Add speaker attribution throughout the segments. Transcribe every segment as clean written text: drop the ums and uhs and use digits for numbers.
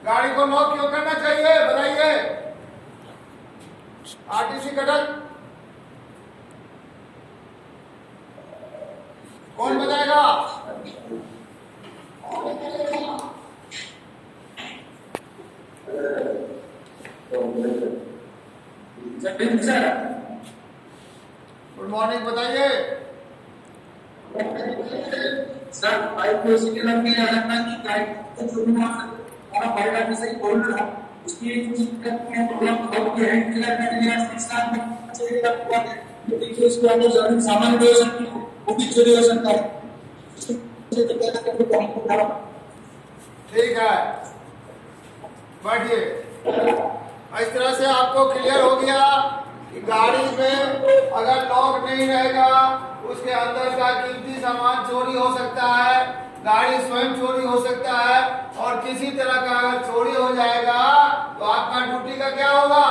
Speaker 1: गाड़ी को लॉक क्यों करना चाहिए, बताइए। आरटीसी कटक कौन बताएगा? गुड मॉर्निंग, बताइए।
Speaker 2: सर बाइक को इसके लग नहीं रहा था कि बाइक को छोड़ना हमारा बाइक आने से बोल रहा उसकी कुछ दिक्कत है, प्रॉब्लम बहुत की है क्लियर करने के लिए साथ में चोरी का हुआ है। तो देखिए उसके अंदर जरूरी सामान भी हो सकती है, वो भी चोरी हो सकता है।
Speaker 1: ठीक है, बैठिए। इस तरह से आपको क्लियर हो गया कि गाड़ी में अगर लॉक नहीं रहेगा उसके अंदर का कीमती सामान चोरी हो सकता है, गाड़ी स्वयं चोरी हो सकता है, और किसी तरह का अगर चोरी हो जाएगा तो आपका ड्यूटी का क्या होगा?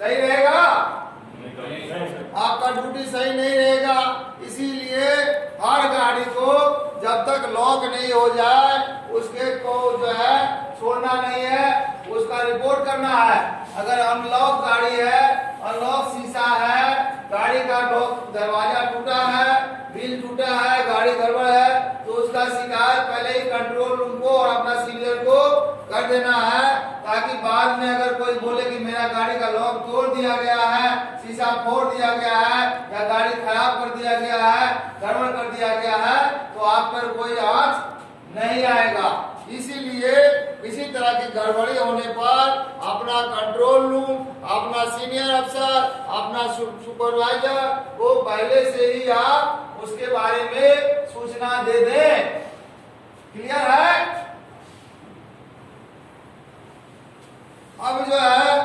Speaker 1: सही रहेगा? आपका ड्यूटी सही नहीं रहेगा। इसीलिए हर गाड़ी को जब तक लॉक नहीं हो जाए उसके को जो है छोड़ना नहीं है, उसका रिपोर्ट करना है। अगर अनलॉक गाड़ी है, अनलॉक शीशा है, गाड़ी का लॉक दरवाजा टूटा है, व्हील टूटा है, गाड़ी गड़बड़ है, तो उसका शिकायत पहले ही कंट्रोल रूम को और अपना सीनियर को कर देना है, ताकि बाद में अगर कोई बोले कि मेरा गाड़ी का लॉक तोड़ दिया गया है, शीशा फोड़ दिया गया है, या गाड़ी खराब कर दिया गया है, गड़बड़ कर दिया गया है, तो आप पर कोई आंच नहीं आएगा। इसीलिए किसी तरह की गड़बड़ी होने पर अपना कंट्रोल रूम, अपना सीनियर अफसर, अपना सुपरवाइजर को पहले से ही आप उसके बारे में सूचना दे दें। क्लियर है? अब जो है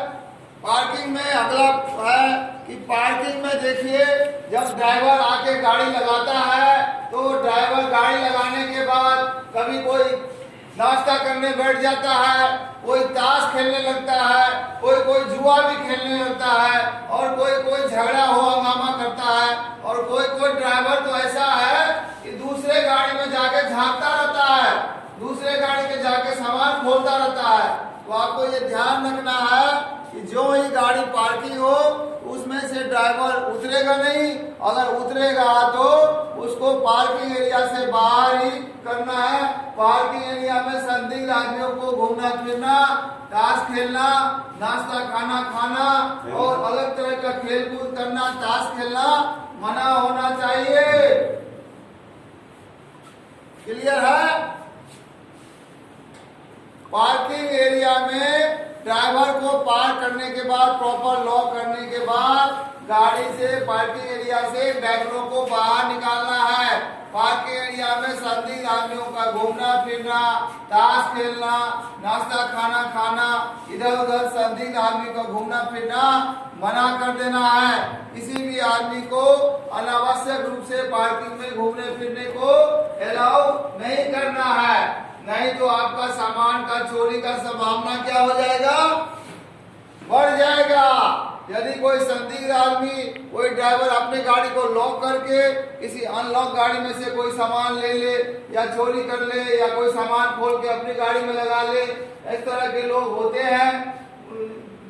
Speaker 1: पार्किंग में अगला है कि पार्किंग में देखिए, जब ड्राइवर आके गाड़ी लगाता है तो ड्राइवर गाड़ी लगाने के बाद कभी कोई नाश्ता करने बैठ जाता है, कोई ताश खेलने लगता है, कोई जुआ भी खेलने लगता है, और कोई झगड़ा हो हंगामा करता है, और कोई ड्राइवर तो ऐसा है कि दूसरे गाड़ी में जाके झांकता रहता है, दूसरे गाड़ी के जाके सामान खोलता रहता है। तो आपको ये ध्यान रखना है कि जो ही गाड़ी पार्किंग हो उसमें से ड्राइवर उतरेगा नहीं, अगर उतरेगा तो उसको पार्किंग एरिया से बाहर ही करना है। पार्किंग एरिया में संदिग्ध आदमियों को घूमना फिरना, ताश खेलना, नाश्ता खाना खाना और अलग तरह का खेल कूद करना, ताश खेलना मना होना चाहिए। क्लियर है? पार्किंग एरिया में ड्राइवर को पार्क करने के बाद, प्रॉपर लॉक करने के बाद गाड़ी से, पार्किंग एरिया से ड्राइवरों को बाहर निकालना है। पार्किंग एरिया में संदिग्ध आदमियों का घूमना फिरना, ताश खेलना, नाश्ता खाना खाना, इधर उधर संदिग्ध आदमी को घूमना फिरना मना कर देना है। किसी भी आदमी को अनावश्यक रूप से पार्किंग में घूमने फिरने को अलाउ नहीं करना है, नहीं तो आपका सामान का चोरी का संभावना क्या हो जाएगा? बढ़ जाएगा। यदि कोई संदिग्ध आदमी, कोई ड्राइवर अपने गाड़ी को लॉक करके किसी अनलॉक गाड़ी में से कोई सामान ले ले या चोरी कर ले या कोई सामान खोल के अपनी गाड़ी में लगा ले, इस तरह के लोग होते हैं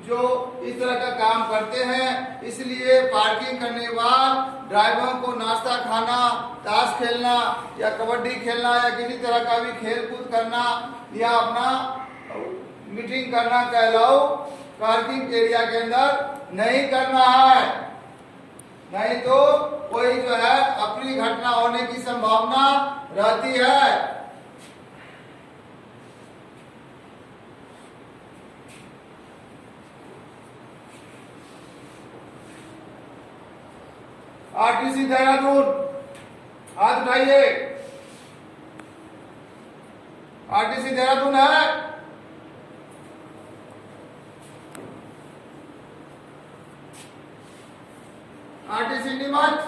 Speaker 1: जो इस तरह का काम करते हैं। इसलिए पार्किंग करने के बाद ड्राइवर को नाश्ता खाना, ताश खेलना या कबड्डी खेलना या किसी तरह का भी खेल कूद करना या अपना मीटिंग करना का अलाउ पार्किंग एरिया के अंदर नहीं करना है, नहीं तो कोई जो है अपनी घटना होने की संभावना रहती है। आरटीसी देहरादून, हाथ उठाइए। आरटीसी देहरादून है? आरटीसी नीमच?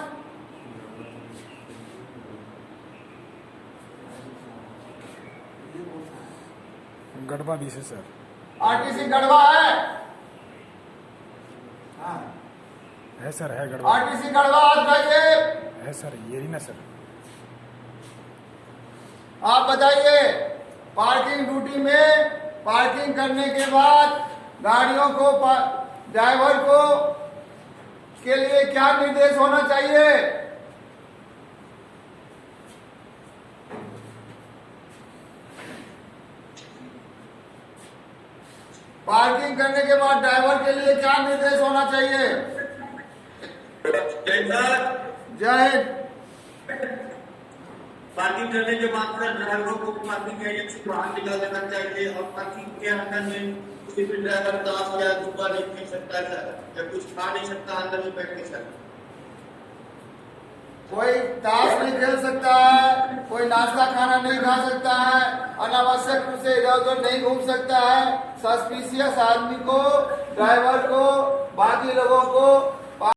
Speaker 3: गढ़वा भी से सर।
Speaker 1: आरटीसी गढ़वा है? हाँ
Speaker 3: है सर, है गढ़वा।
Speaker 1: आरटीसी गढ़वा, हाथ उठाइए।
Speaker 3: है सर, ये ही ना सर।
Speaker 1: आप बताइए, पार्किंग ड्यूटी में पार्किंग करने के बाद गाड़ियों को ड्राइवर को के लिए क्या निर्देश होना चाहिए? पार्किंग करने के बाद ड्राइवर के लिए क्या निर्देश होना चाहिए? जय हिंद।
Speaker 4: पार्किंग करने के बाद ड्राइवरों को पार्किंग एरिया से बाहर निकाल देना चाहिए और पार्किंग के अंदर में किसी भी ड्राइवर ताश या जुआ नहीं खेल सकता है या कुछ खा नहीं सकता अंदर में बैठ के सर।
Speaker 1: कोई ताश नहीं खेल सकता है, कोई नाश्ता खाना नहीं खा सकता है, अनावश्यक रूप से इधर उधर नहीं घूम सकता है। सस्पिशियस आदमी को, ड्राइवर को, बाकी लोगों को